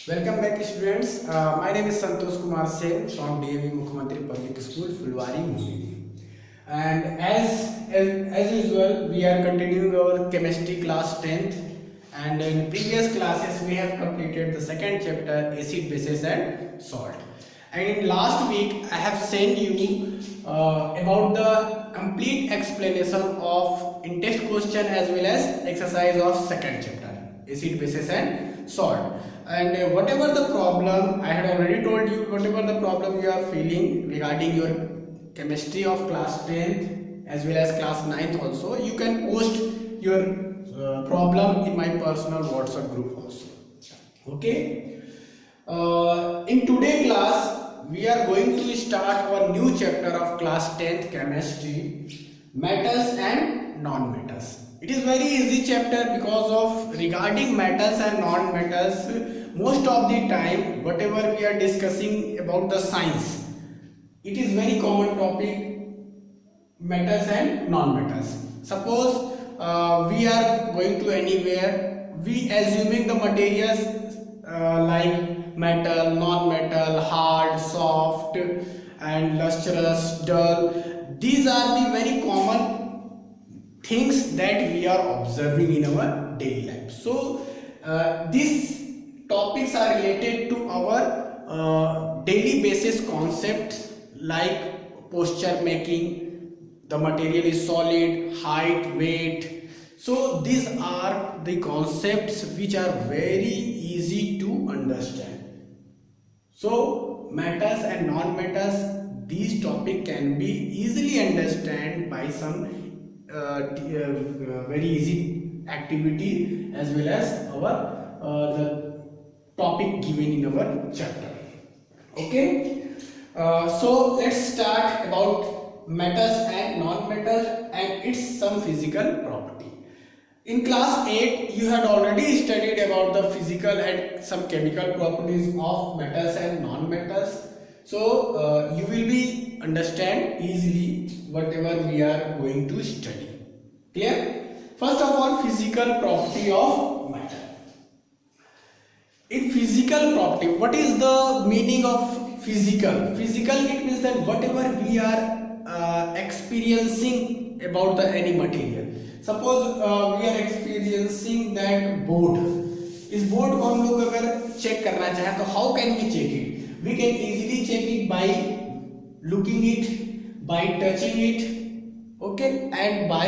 Welcome back, students. My name is Santosh Kumar Sen from DAV Mukhyamantri Public School, Fulwari, Mumbai. And as usual, we are continuing our chemistry class 10th. And in previous classes, we have completed the second chapter, acid, bases, and salt. And in last week, I have sent you about the complete explanation of in-test question as well as exercise of second chapter, acid, bases, and salt. And whatever the problem, I had already told you, whatever the problem you are feeling regarding your chemistry of class 10th as well as class 9th also, you can post your problem in my personal WhatsApp group also. Okay. In today's class, we are going to start our new chapter of class 10th chemistry, metals and non-metals. It is very easy chapter because of regarding metals and non-metals, most of the time whatever we are discussing about the science, it is very common topic, metals and non-metals. Suppose we are going to anywhere, we assuming the materials like metal, non-metal, hard, soft and lustrous, dull. These are the very common things that we are observing in our daily life. So these topics are related to our daily basis concepts like posture making, the material is solid, height, weight. So these are the concepts which are very easy to understand. So metals and non-metals, these topic can be easily understand by some very easy activity as well as our the topic given in our chapter. Okay, so let's start about metals and non-metals and its some physical property. In class 8 you had already studied about the physical and some chemical properties of metals and non-metals. So you will be understand easily whatever we are going to study. Clear? First of all, physical property of metal. In physical property, what is the meaning of physical? Physical, it means that whatever we are experiencing about the any material. Suppose we are experiencing that board. इस board को हम लोग अगर check करना चाहें तो how can we check it? We can easily check it by looking it, by touching it, okay, and by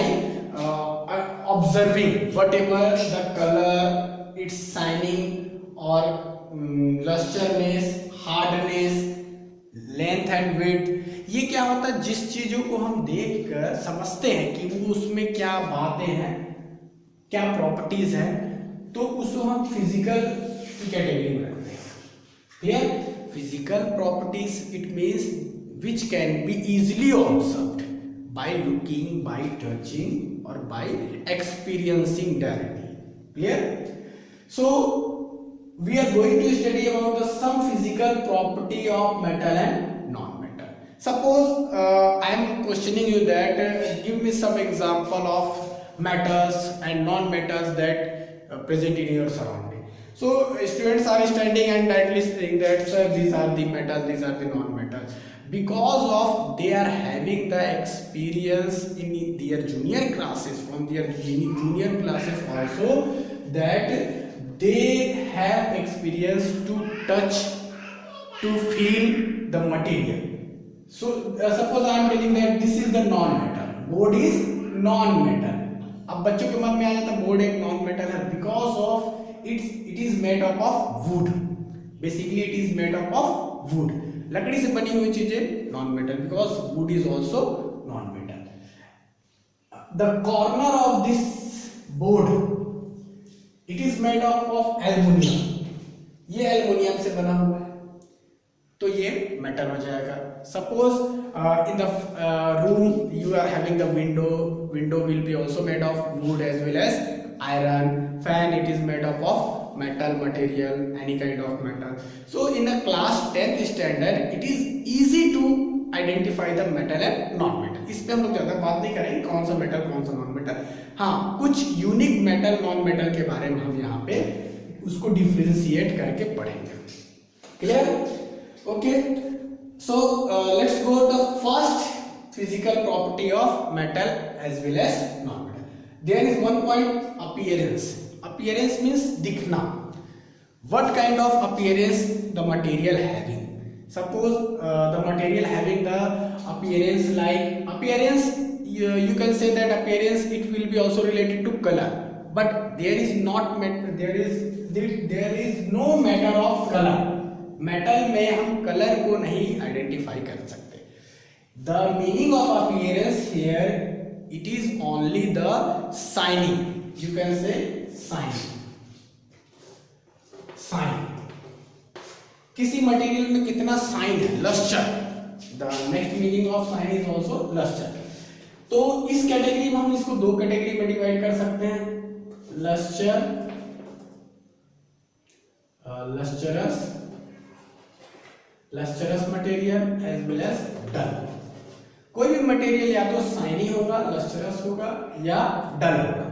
observing whatever the color, its shining or lusterness, hardness, length and width. ये क्या होता है, जिस चीजों को हम देखकर समझते हैं कि वो उसमें क्या बातें हैं, क्या प्रॉपर्टीज हैं, तो उसको हम फिजिकल की कैटेगरी में रखते हैं. Clear? Physical properties, it means which can be easily observed by looking, by touching or by experiencing directly. Clear? So we are going to study about the some physical property of metal and non-metal. Suppose I am questioning you that give me some example of metals and non-metals that present in your surrounding. So students are standing and rightly saying that sir, these are the metals, these are the non-metals, because of they are having the experience in their junior classes, from their junior classes also, that they have experience to touch, to feel the material. So suppose I am telling that this is the non-metal, board is non-metal. अब बच्चों के मन में आ जाता board एक non-metal है because of it is made up of wood. Basically it is made up of wood. लकड़ी से बनी हुई चीजें non-metal because wood is also non-metal. The corner of this board, it is made up of aluminium. ये aluminium से बना हुआ है तो ये metal हो जाएगा. Suppose in the room you are having the window will be also made of wood as well as iron. Fan, it is made up of metal material, any kind of metal. So in the class 10th standard it is easy to identify the metal and non-metal. इस पे हम लोग ज़्यादा बात नहीं करेंगे कौन सा मेटल कौन सा नॉन मेटल. हाँ, कुछ यूनिक मेटल नॉन मेटल के बारे में हम यहाँ पे उसको डिफ्रेंशिएट करके पढ़ेंगे। Clear? Okay, so let's go the first physical property of metal as well as non-metal. There is one point, appearance. Appearance means दिखना. What kind of appearance the material having? Suppose the material having the appearance like appearance, you can say that appearance it will be also related to color, but there is not there is no matter of color. Metal में हम colour को नहीं identify कर सकते। The meaning of appearance here, it is only the shining. You can say shining. Shine. किसी material में कितना shine है, lustre. The next meaning of shine is also luster. तो इस कैटेगरी में हम इसको दो कैटेगरी में डिवाइड कर सकते हैं, lustre, lustrous material as well as dull. कोई भी मटेरियल या तो शाइनी होगा, लस्टरस होगा या डल होगा.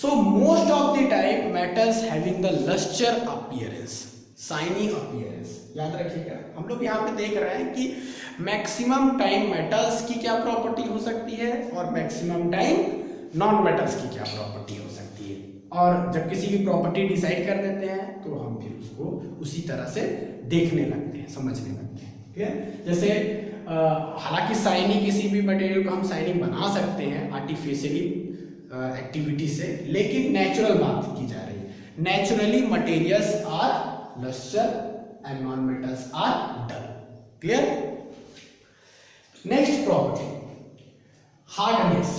So most of the time metals having the lustre appearance, shiny appearance. याद रखिएगा, हम लोग यहाँ पे देख रहे हैं कि मैक्सिमम टाइम मेटल्स की क्या प्रॉपर्टी हो सकती है और मैक्सिमम टाइम नॉन मेटल्स की क्या प्रॉपर्टी हो सकती है. और जब किसी की प्रॉपर्टी डिसाइड कर देते हैं तो हम फिर उसको उसी तरह से देखने लगते हैं, समझने लगते हैं. ठीक है, जैसे हालांकि शाइनी किसी भी मटेरियल को हम शाइनिंग बना सकते हैं आर्टिफिशियली एक्टिविटी से, लेकिन नेचुरल बात की जा रही है. Naturally materials are lustre and non metals are dull. Clear? Next property, hardness.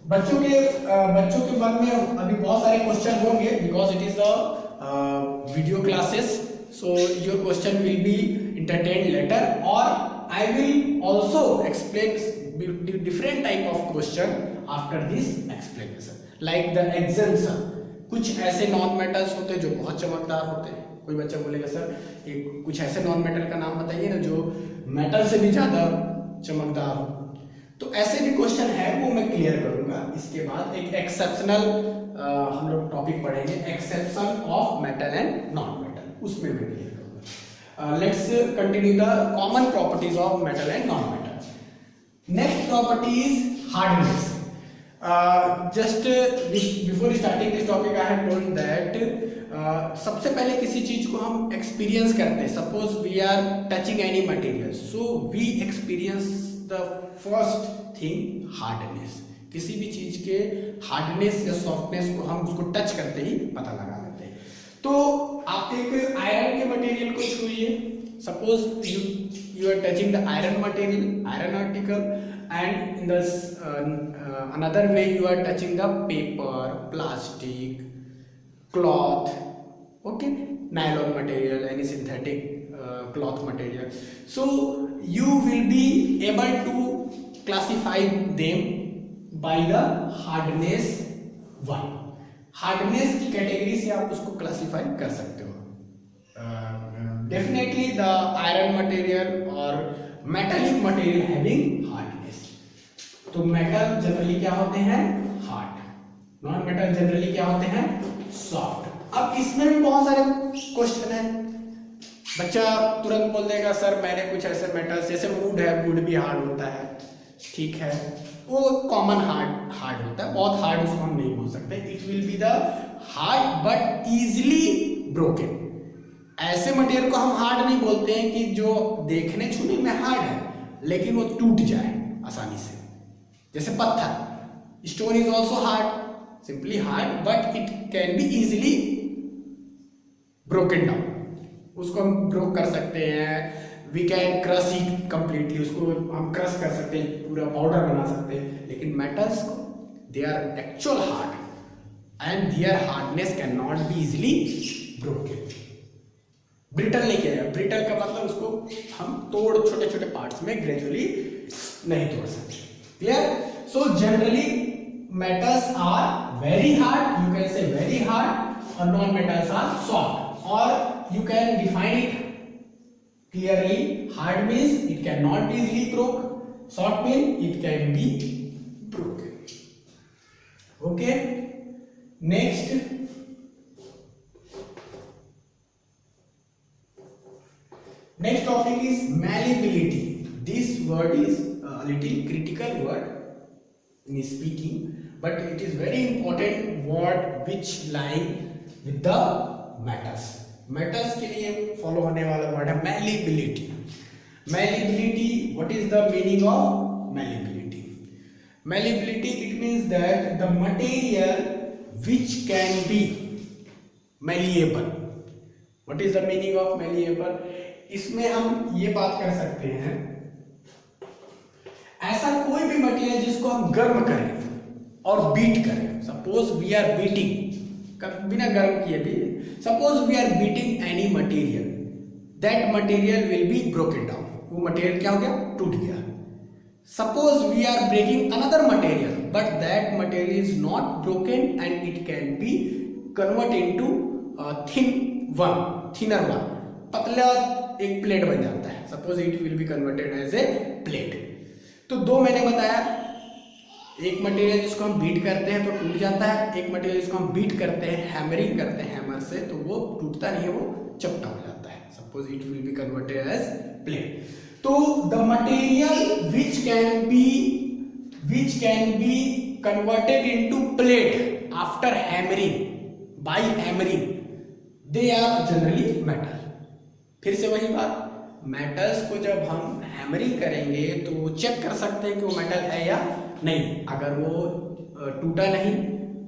बच्चों के मन में अभी बहुत सारे क्वेश्चन होंगे because it is the video classes, so your question will be entertained later, or I will also explain different type of question after this explanation, like the exemption. कुछ ऐसे नॉन मेटल्स होते हैं जो बहुत चमकदार होते हैं. कोई बच्चा बोलेगा सर ये कुछ ऐसे नॉन मेटल का नाम बताइए ना जो मेटल से भी ज्यादा चमकदार हो. तो ऐसे भी क्वेश्चन है, वो मैं क्लियर करूंगा. इसके बाद एक एक्सेप्शनल हम लोग टॉपिक पढ़ेंगे, exception of metal and non metal, उसमें मैं क्लियर करूंगा. Let's continue the common properties of metal and non-metal. Next property is hardness. Just before starting this topic, I have told that सबसे पहले किसी चीज को हम एक्सपीरियंस करते हैं. Suppose we are touching any material, so we experience the first thing hardness. किसी भी चीज के हार्डनेस या सॉफ्टनेस को हम उसको टच करते ही पता लगा लेते हैं. तो आप एक आयरन के मटेरियल को छूइए. Suppose you are touching the iron material, iron article, and in the another way you are touching the paper, plastic, cloth, okay, nylon material, any synthetic cloth material. So you will be able to classify them by the hardness 1. Hardness की category से आप उसको classify कर सकते हो. Definitely the iron material और metallic material having hardness. तो metal generally क्या होते हैं? हार्ड. नॉन मेटल जनरली क्या होते हैं? सॉफ्ट. अब इसमें भी बहुत सारे क्वेश्चन है. बच्चा तुरंत बोल देगा सर मैंने कुछ ऐसे मेटल्स, जैसे वुड है, वुड भी हार्ड होता है, ठीक है, वो कॉमन हार्ड होता है. बहुत हार्ड उसको हम नहीं बोल सकते. It will be the hard but easily broken. ऐसे मटेरियल को हम हार्ड नहीं बोलते हैं कि जो देखने छूने में हार्ड है लेकिन वो टूट जाए आसानी से. जैसे पत्थर, stone is also hard, simply hard but it can be easily broken down. उसको हम ब्रोक कर सकते हैं. We can crush it completely, उसको हम क्रश कर सकते हैं, पूरा पाउडर बना सकते हैं. लेकिन मेटल्स को they are actual hard and their hardness can not be easily broken. Brittle नहीं किया जाए. ब्रिटल का मतलब उसको हम छोटे छोटे पार्ट्स में ग्रेजुअली नहीं तोड़ सकते. Clear? So generally metals are very hard, you can say very hard, और नॉन मेटल्स आर सॉफ्ट. और you can define it clearly. Hard means it cannot be easily broke, soft means it can be broken. Okay, next word is a little critical word in speaking, but it is very important word which line with the matters. Matters के लिए follow होने वाला word है malleability. Malleability, what is the meaning of malleability? Malleability, it means that the material which can be malleable. What is the meaning of malleable? इसमें हम ये बात कर सकते हैं, ऐसा कोई भी मटेरियल जिसको हम गर्म करें और बीट करें. सपोज वी आर बीटिंग, बिना गर्म किए भी, suppose we are beating any material, that material will be broken down. वो मटेरियल क्या हो गया? टूट गया. Suppose we are breaking another material, but that material is not broken and it can be convert into thinner one, पतला एक plate बन जाता है. Suppose it will be converted as a plate. तो दो मैंने बताया, एक मटेरियल जिसको हम बीट करते हैं तो टूट जाता है, एक मटेरियल जिसको हम बीट करते हैं, हैमरिंग करते हैं हैमर से, तो वो टूटता नहीं है, वो चपटा हो जाता है. Suppose it will be converted as plate. तो the material which can be converted into plate after hammering, by hammering, they are generally metal. फिर से वही बात, मेटल्स को जब हम हैमरिंग करेंगे तो वो चेक कर सकते हैं कि वो मेटल है या नहीं. अगर वो टूटा नहीं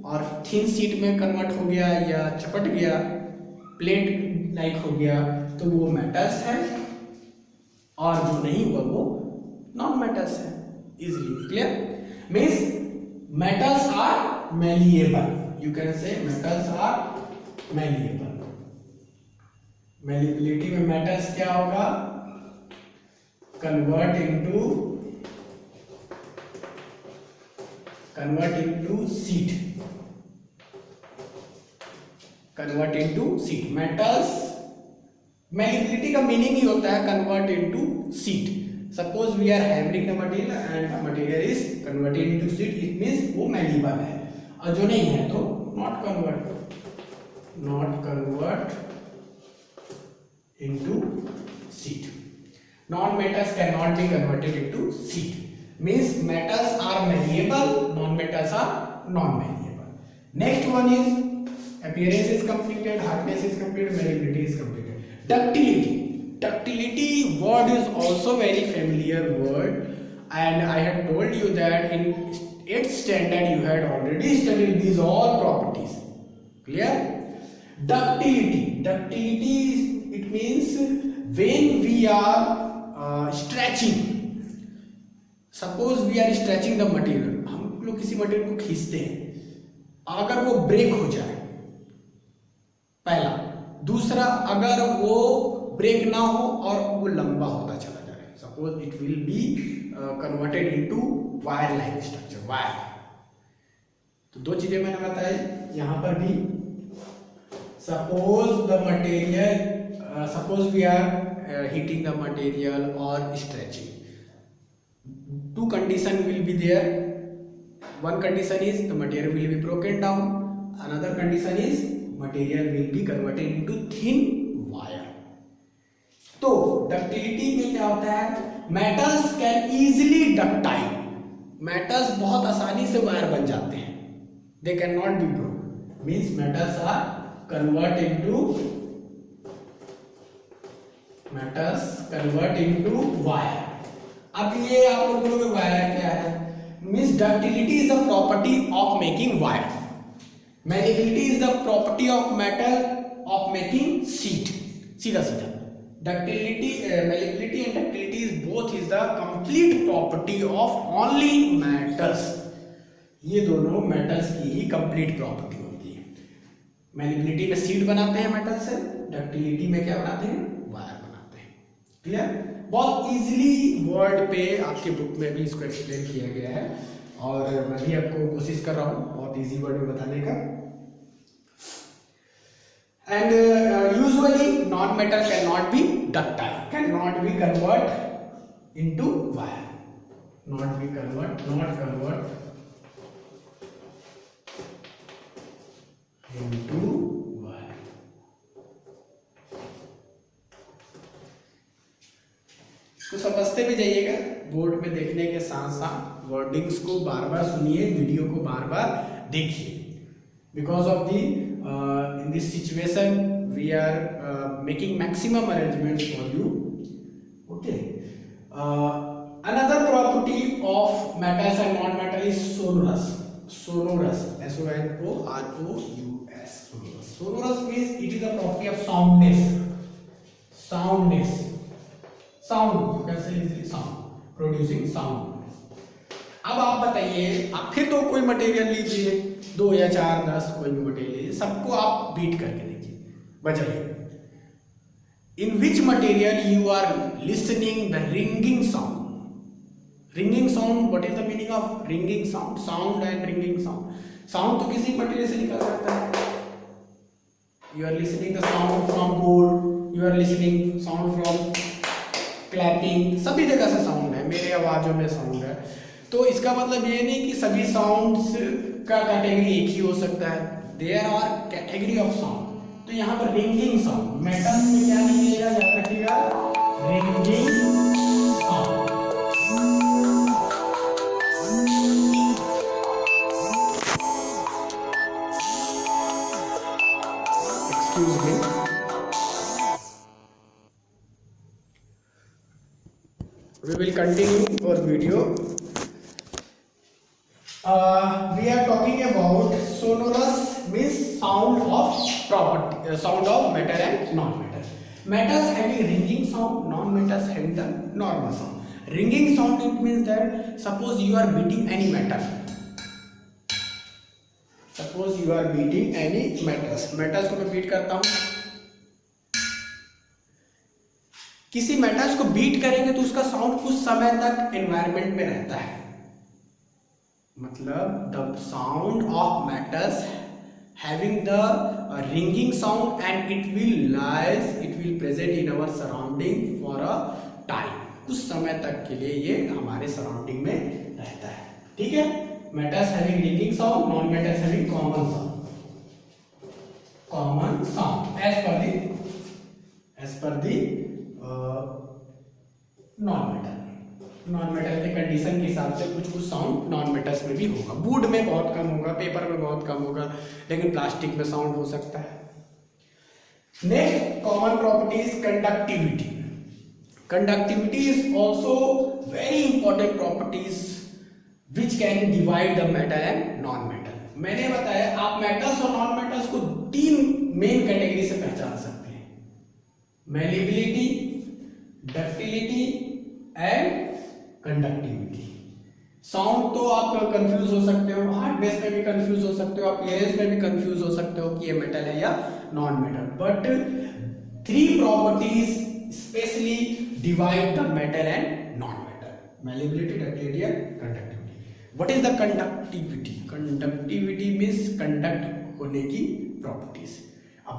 और थिन शीट में कन्वर्ट हो गया या चपट गया, प्लेट लाइक हो गया, तो वो मेटल्स है, और जो नहीं हुआ वो नॉन मेटल्स है. Easily clear? Means metals are malleable. You can say metals are malleable. Malleability में मेटल्स क्या होगा? Convert into sheet. Convert into sheet. Metals, malleability का मीनिंग ही होता है convert into sheet. Suppose we are hammering the material and material is converted into sheet, it means वो malleable है. और जो नहीं है तो not convert into seed. Non-metals cannot be converted into seed. Means metals are malleable, non-metals are non-malleable. Next one is appearance is completed, hardness is completed, malleability is completed. Ductility. Ductility word is also very familiar word, and I had told you that in 8th standard you had already studied these all properties. Clear? Ductility is, it means when we are stretching. Suppose we are stretching the material, हम लोग किसी material को खींचते हैं, अगर वो break हो जाए, पहला. दूसरा, अगर वो ब्रेक ना हो और वो लंबा होता चला जाए, suppose it will be converted into wire like structure, wire. तो दो चीजें मैंने बताई यहां पर भी. Suppose the material, suppose we are heating the material or stretching. Two conditions will be there. One condition is the material will be broken down. Another condition is material will be converted into thin wire. तो ductility में क्या होता है? Metals can easily ductile. Metals बहुत आसानी से wire बन जाते हैं. They cannot be broken. Means metals are convert into wire. अब ये आप लोग बोलोगे वायर क्या है? Means ductility is the property of making wire. Malleability is the property of metal of making seat. सीधा सीधा ductility, malleability and ductility is both is the complete property of only metals. ये दोनों metals की ही complete property. Malleability में seat बनाते हैं metal से, ductility में क्या बनाते हैं? वायर बनाते हैं. क्लियर? बहुत इजीली वर्ड पे आपके बुक में भी इसको एक्सप्लेन किया गया है, और मैं भी आपको कोशिश कर रहा हूँ बहुत इजी वर्ड में बताने का. And usually non metal can not B ductile, can not B convert into wire, not convert into wire. इसको समझते भी जाइएगा, देखने के साथ साथ वर्डिंग्स को बार बार सुनिए, वीडियो को बार बार देखिए। Because of the in this situation we are making maximum arrangement for you. Okay, another property of metals and non-metal is sonorous. Sonorous, S-O-N-O-R-O-U-S. Sonorous. Sonorous means it is a property of soundness. Soundness. Sound, you can say easily sound. Producing sound. अब आप बताइए, आप फिर तो कोई material लीजिए, 2 या 4 10 कोई भी मटेरियल लीजिए, सबको आप बीट करके देखिए, बजाइए। In which material you are listening the ringing sound? Ringing sound, what is the meaning of ringing sound? Sound and ringing sound. Sound तो किसी मटेरियल से निकल सकता है। You are listening the sound from board, you are listening sound from clapping, सभी जगह से sound है, मेरे आवाजों में साउंड है। तो इसका मतलब ये नहीं कि सभी साउंड्स का कैटेगरी एक ही हो सकता है। There are category of sound. तो यहाँ पर रिंगिंग साउंड, मेटल में क्या निकलेगा, याद रखिएगा, ringing sound. Excuse me, we will continue our video. We are talking about sonorous means sound of property, sound of metal and non-metal. Metals having ringing sound, non-metals having the normal sound. Ringing sound, it means that suppose you are beating any metal. Suppose you are beating any metals. Metals को मैं beat करता हूँ, किसी metals को beat करेंगे तो उसका sound कुछ समय तक एनवायरनमेंट में रहता है। मतलब the sound of metals having the ringing sound and it will present in our surrounding for a time, कुछ समय तक के लिए ये हमारे सराउंडिंग में रहता है। ठीक है, metals having ringing sound, non metals having common sound as per the non metal के कंडीशन के हिसाब से कुछ साउंड नॉन मेटल्स में भी होगा। वुड में बहुत कम होगा, पेपर में बहुत कम होगा, लेकिन प्लास्टिक में साउंड हो सकता है। Next common property is conductivity. Conductivity is also very important properties which can divide the metal and non metal. मैंने बताया आप मेटल्स और नॉन मेटल्स को 3 मेन कैटेगरी से पहचान सकते हैं, malleability, ductility and conductivity. Sound तो आप कंफ्यूज हो सकते हो, हार्डनेस में भी कंफ्यूज हो सकते हो, आप क्लियरेंस में भी कंफ्यूज हो सकते हो कि ये मेटल है या non metal, but 3 properties specially divide the metal and non metal, malleability, ductility and conductivity. What is the conductivity? Conductivity means conduct होने की प्रॉपर्टीज। अब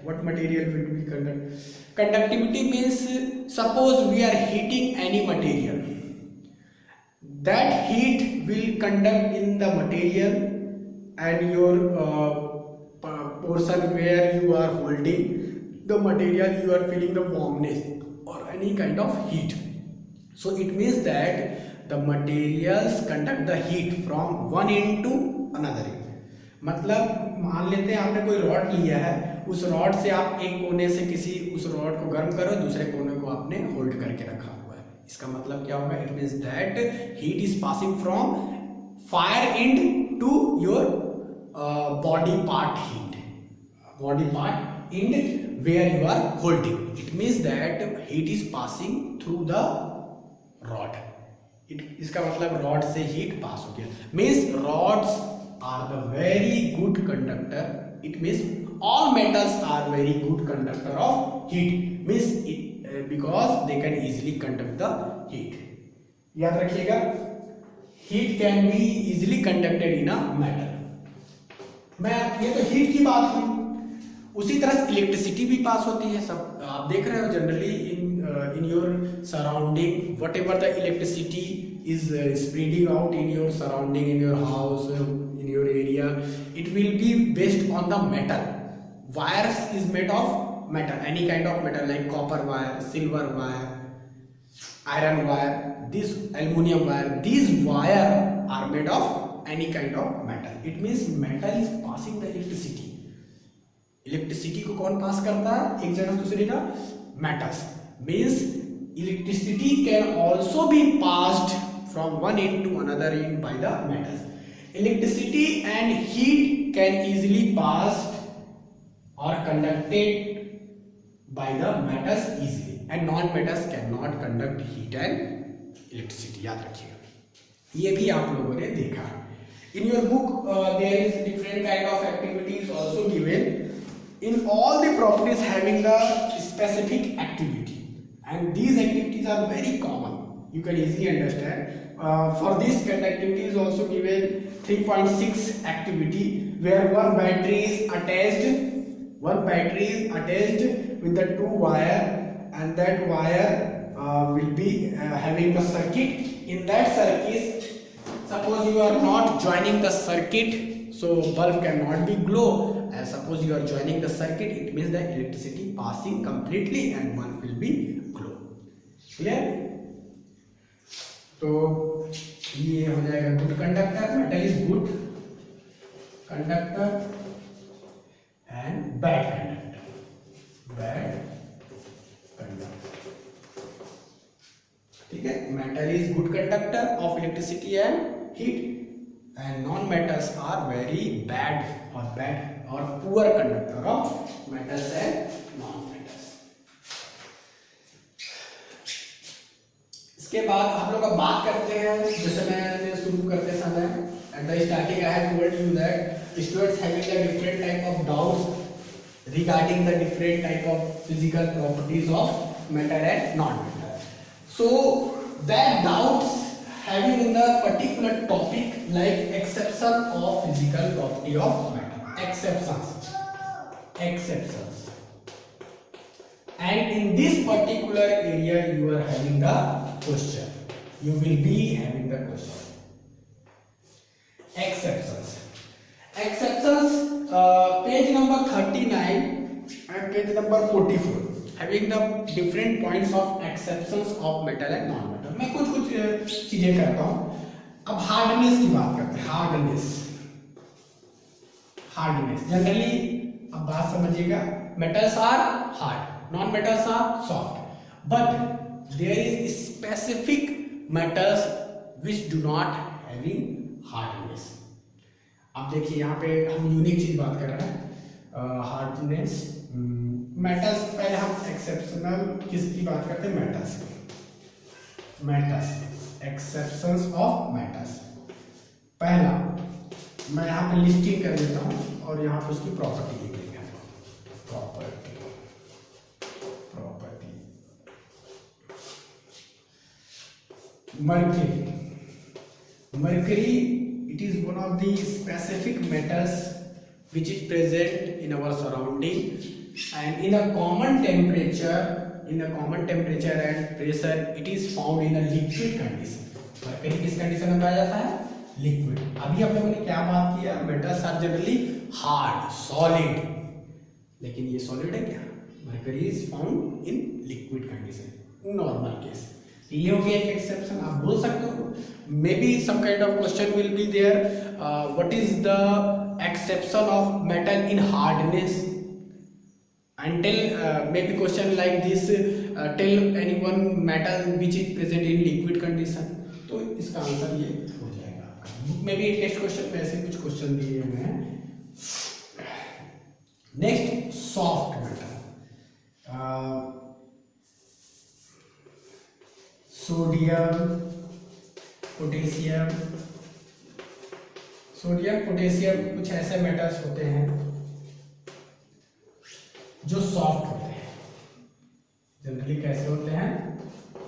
what material will be conduct? Conductivity means suppose we are heating any material, that heat will conduct in the material and your portion where you are holding the material, you are feeling the warmness or any kind of heat. So it means that the materials conduct the heat from one end to another end. मतलब मान लेते हैं आपने कोई rod लिया है, उस rod से आप एक कोने से किसी उस रॉड को गर्म करो, दूसरे कोने को आपने होल्ड करके रखा हुआ है। इसका मतलब क्या होगा? It means that heat is passing from fire end to your body part and where you are holding. It means that heat is passing through the rod. इसका मतलब रॉड से हीट पास हो गया। Means rods are the very good conductor. It means all metals are very good conductor of heat. Means because they can easily conduct the heat. याद रखिएगा, heat can be easily conducted in a metal. ये तो heat की बात हुई, उसी तरह electricity भी पास होती है। सब आप देख रहे हो generally in your surrounding, whatever the electricity is spreading out in your surrounding, in your house, in your area, it will be based on the metal. Wires is made of metal, any kind of metal like copper wire, silver wire, iron wire, this aluminum wire, these wire are made of any kind of metal. It means metal is passing the electricity. Electricity को कौन पास करता है एक जगह से दूसरी जगह? Metals. Means electricity can also be passed from one end to another end by the metals. Electricity and heat can easily passed or conducted by the metals easily, and non-metals cannot conduct heat and electricity. याद रखिएगा, ये भी आप लोगों ने देखा. In your book there is different kind of activities also given. In all the properties having the specific activity, and these activities are very common, you can easily understand. For this conductivity is also given 3.6 activity, where one battery is attached with the two wire, and that wire will be having a circuit. In that circuit, suppose you are not joining the circuit, so bulb cannot be glow. And suppose you are joining the circuit, it means the electricity passing completely and bulb will be glow. Clear? तो ये हो जाएगा good conductor. Metal is good conductor and bad conductor. ठीक है. Metal is good conductor of electricity and heat, and non-metals are very bad or poor conductor of metals and non-metals. इसके बाद आप लोग बात करते हैं, जैसे मैंने शुरू करते समय at the starting I have told you that students having the different type of doubts regarding the different type of physical properties of metal and non-metal. So that doubts having in the particular topic like exception of physical property of metal, exceptions, and in this particular area you are having the question, you will be having the question. Exceptions, page number 39 and page number 44 having the different points of exceptions of metal and non-metal. मैं कुछ चीजें करता हूं. अब hardness की बात करते हैं. हार्डनेस जनरली अब बात समझिएगा. Metals are hard, non metals are soft, but there is specific metals which do not having hardness. अब देखिए यहाँ पे हम यूनिक चीज बात कर रहे हैं. हार्डनेस मेटल्स, पहले हम एक्सेप्शनल किसकी बात करते हैं? Metals, exceptions of metals. पहला मैं यहाँ पे लिस्टिंग कर देता हूँ और यहाँ पे उसकी प्रॉपर्टी लिख देंगे. Property mercury, it is one of the specific metals which is present in our surrounding, and in a common temperature and pressure it is found in a liquid condition. Mercury किस condition में पाया जाता है? Liquid. अभी हम लोगों ने क्या बात किया? Metals are generally hard, solid, लेकिन ये सॉलिड है क्या? Mercury is found in liquid condition, normal case. ये हो गया एक एक्सेप्शन. आप बोल सकते हो maybe some kind of question will be there, what is the exception of metal in hardness, and tell maybe question like this, tell any one metal which is present in liquid condition. तो इसका answer ये हो जाएगा आपका. May be test question में ऐसे कुछ question दिए हुए हैं. Next soft metal, sodium potassium कुछ ऐसे मेटल्स होते हैं जो सॉफ्ट होते हैं. जनरली कैसे होते हैं?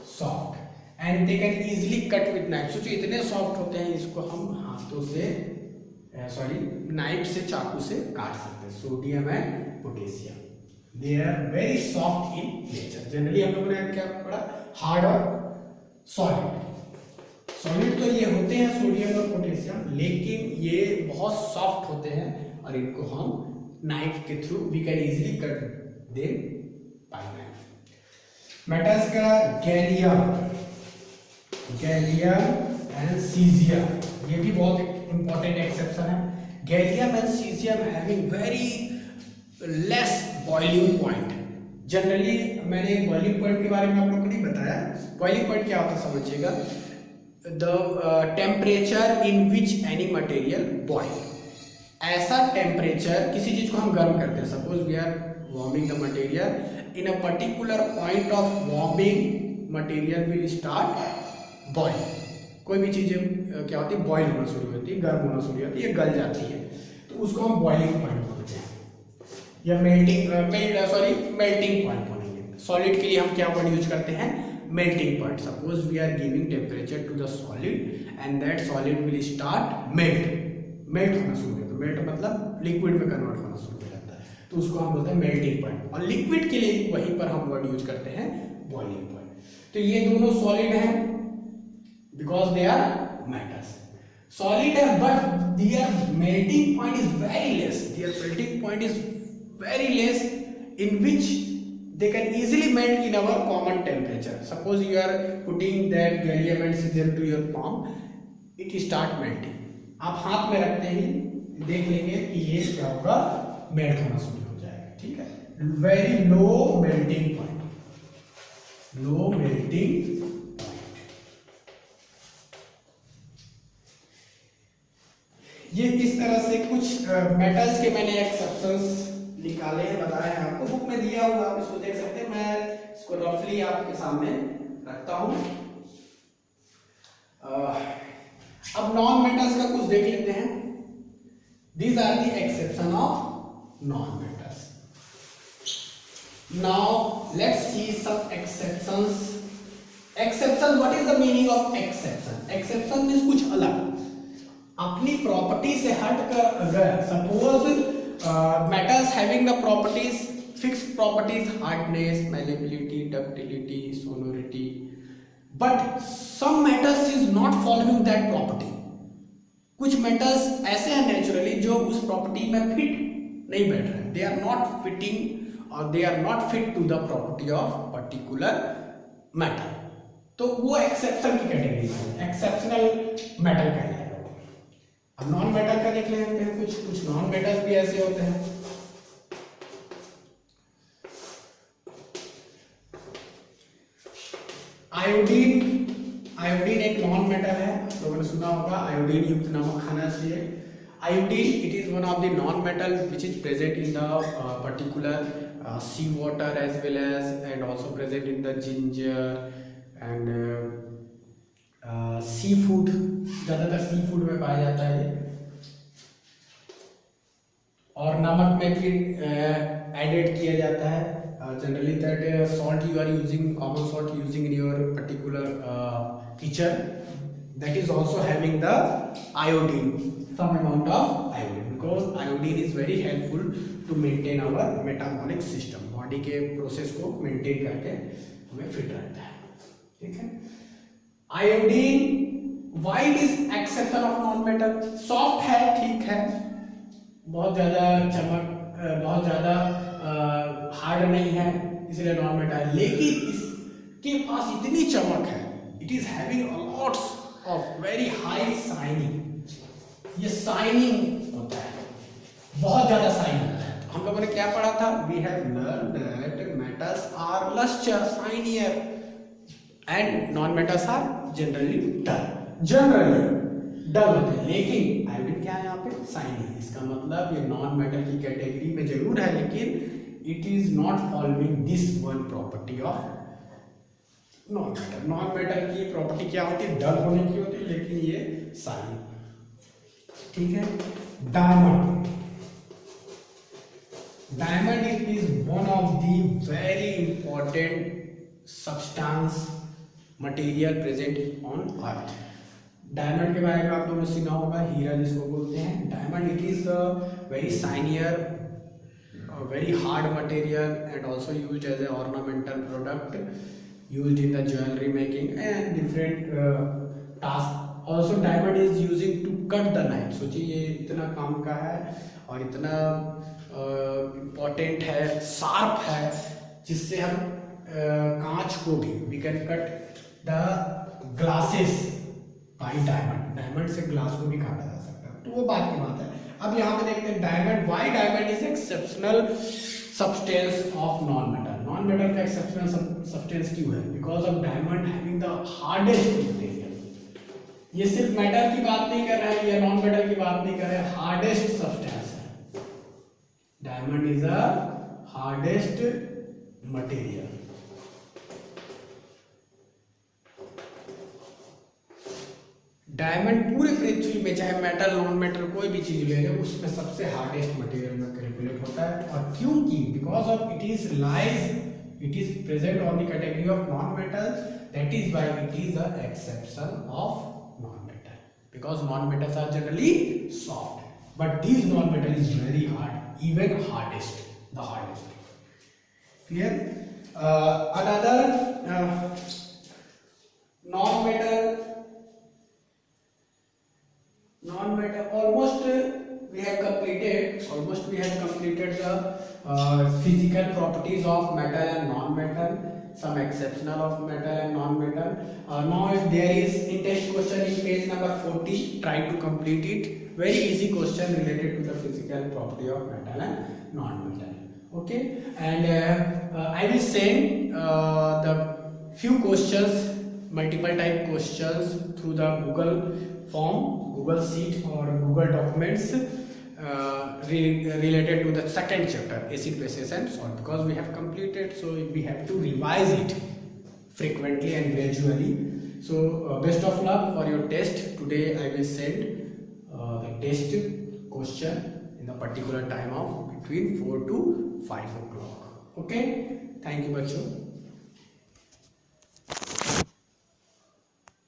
Soft, and they can easily cut with knife. सोचो इतने सॉफ्ट होते हैं, इसको हम हाथों से नाइफ से, चाकू से काट सकते हैं. Sodium and potassium, they are very soft in nature. Generally हम लोगों ने क्या पढ़ा? हार्ड और सॉलिड तो ये होते हैं सोडियम और पोटेशियम, लेकिन ये बहुत सॉफ्ट होते हैं और इनको हम नाइफ के through we can easily cut them by knife. Metals का गैलियम, गैलियम एंड सीजियम, ये भी बहुत इंपॉर्टेंट एक्सेप्शन है। Gallium and caesium having very less boiling point. Generally मैंने बॉइलिंग पॉइंट के बारे में आप लोगों को नहीं बताया। बॉइलिंग पॉइंट क्या होता है समझिएगा, the temperature in which any material boil. ऐसा टेम्परेचर, किसी चीज को हम गर्म करते हैं, suppose we are warming the material, in a particular point of warming material will start boil. कोई भी चीजें क्या होती है, बॉइल होना शुरू होती है, गर्म होना शुरू होती है, गल जाती है, तो उसको हम बॉइलिंग पॉइंट बोलते हैं, या मेल्टिंग पॉइंट बोलेंगे। सॉलिड के लिए हम क्या वर्ड यूज करते हैं, melting point. Suppose we are giving temperature to the solid and that solid will start melt होना शुरू होता है। मेल्ट मतलब लिक्विड में कन्वर्ट होना शुरू हो जाता है, तो उसको हम बोलते हैं मेल्टिंग पॉइंट। और लिक्विड के लिए वहीं पर हम वर्ड यूज करते हैं बॉइलिंग पॉइंट। तो ये दोनों सॉलिड हैं because they are metals. Solid है but their melting point is very less. Their melting point is very less, in which they can easily melt in our common temperature. Suppose you are putting that gallium and cesium to your palm, it start melting. आप हाथ में रखते ही देख लेंगे कि ये क्या होगा, मेल्ट होना शुरू हो जाएगा। ठीक है, very low melting point, low melting. ये इस तरह से कुछ मेटल्स के मैंने एक्सेप्शंस निकाले हैं, बताए हैं आपको, बुक में दिया हुआ, आप इसको देख सकते हैं। मैं इसको रफली आपके सामने रखता हूं। अब नॉन मेटल्स का कुछ देख लेते हैं। These are the exception of non metals. Now let's see some exceptions. Exception, what is the meaning of exception? Exception means कुछ अलग, अपनी प्रॉपर्टी से हटकर। अगर suppose metals having the properties, fixed properties, hardness, malleability, ductility, sonority, but some metals is not following that property. कुछ metals ऐसे हैं naturally जो उस प्रॉपर्टी में फिट नहीं बैठ रहे, दे आर नॉट फिटिंग और they are not fit to the property of particular metal, तो वो एक्सेप्शन की कैटेगरी में एक्सेप्शनल मेटल कहलाएगा। अब नॉन मेटल का देख लेते हैं। कुछ नॉन मेटल्स भी ऐसे होते हैं। आयोडीन एक नॉन मेटल है, लोगों ने सुना होगा आयोडीन युक्त नमक खाना चाहिए। Iodine, it is one of the non metal which is present in the particular sea water as well as also present in the ginger and sea food, ज्यादातर सी फूड में पाया जाता है। और नमक में फिर एडेड किया जाता है। Generally that salt you are using, common salt using in your particular kitchen, that is also having the iodine, some amount of iodine, because iodine is very helpful to maintain our metabolic system. Body के process को maintain करके हमें fit रखता है। ठीक है, iodine wide is exception of non metal. Soft है, ठीक है, बहुत ज्यादा चमक, बहुत ज्यादा हार्ड नहीं है, इसलिए नॉन मेटल। लेकिन इसके पास इतनी चमक है, it is having lots of very high shining. ये शाइनिंग होता है, बहुत ज्यादा शाइनिंग होता है। हम लोगों ने क्या पढ़ा था, we have learn that metals are lustre, shinier, and non metals are generally dull होते हैं। लेकिन आयोडीन क्या है यहाँ पे, शाइनिंग। इसका मतलब ये नॉन मेटल की कैटेगरी में जरूर है, लेकिन it is not following this one property of non metal. Non metal की प्रॉपर्टी क्या होती है, डल होने की होती है, लेकिन ये शाइनिंग। ठीक है, diamond it is one of the very important substance material present on earth. Diamond के बारे में आप लोगों ने सुना होगा, हीरा जिसको बोलते हैं। Diamond it is very shinier, very hard material and also used as a ornamental product, used in the jewellery making and different task. Also diamond is using to cut the knife. सोचिए ये इतना काम का है और इतना important है, sharp है, जिससे हम कांच को भी, we can cut the glasses by diamond, diamond से ग्लास को भी काटा जा सकता है, तो वो बात की बात है। अब यहाँ पे देखते हैं diamond, why diamond is exceptional substance of non metal. Non metal का एक्सेप्शनल सब्सटेंस क्यों है? Because of diamond having the hardest material. ये सिर्फ मेटल की बात नहीं कर रहे हैं या नॉन मेटल की बात नहीं कर रहे हैं, हार्डेस्ट सब्सटेंस है। Diamond is a hardest material. Diamond पूरे पृथ्वी में चाहे मेटल नॉन मेटल कोई भी चीज ले लो, उसमें सबसे हार्डेस्ट मटेरियल में कैलकुलेट होता है। और क्योंकि because of it is present on the category of non metal, that is why it is the exception of non metal, because non metals are generally soft but this non metal is very hard, even hardest, the hardest. Clear? Another non-metal, almost we have completed the physical properties of metal and non-metal, some exceptional of metal and non-metal. Now if there is in test question in page number 40, try to complete it. Very easy question related to the physical property of metal and non-metal. Okay, and I will send the few questions, multiple type questions through the Google form, Google Sheet or Google Documents related to the second chapter, acid, bases and salt, because we have completed, so we have to revise it frequently and gradually. So best of luck for your test. Today I will send the test question in the particular time of between 4 to 5 o'clock. Okay, thank you बच्चों.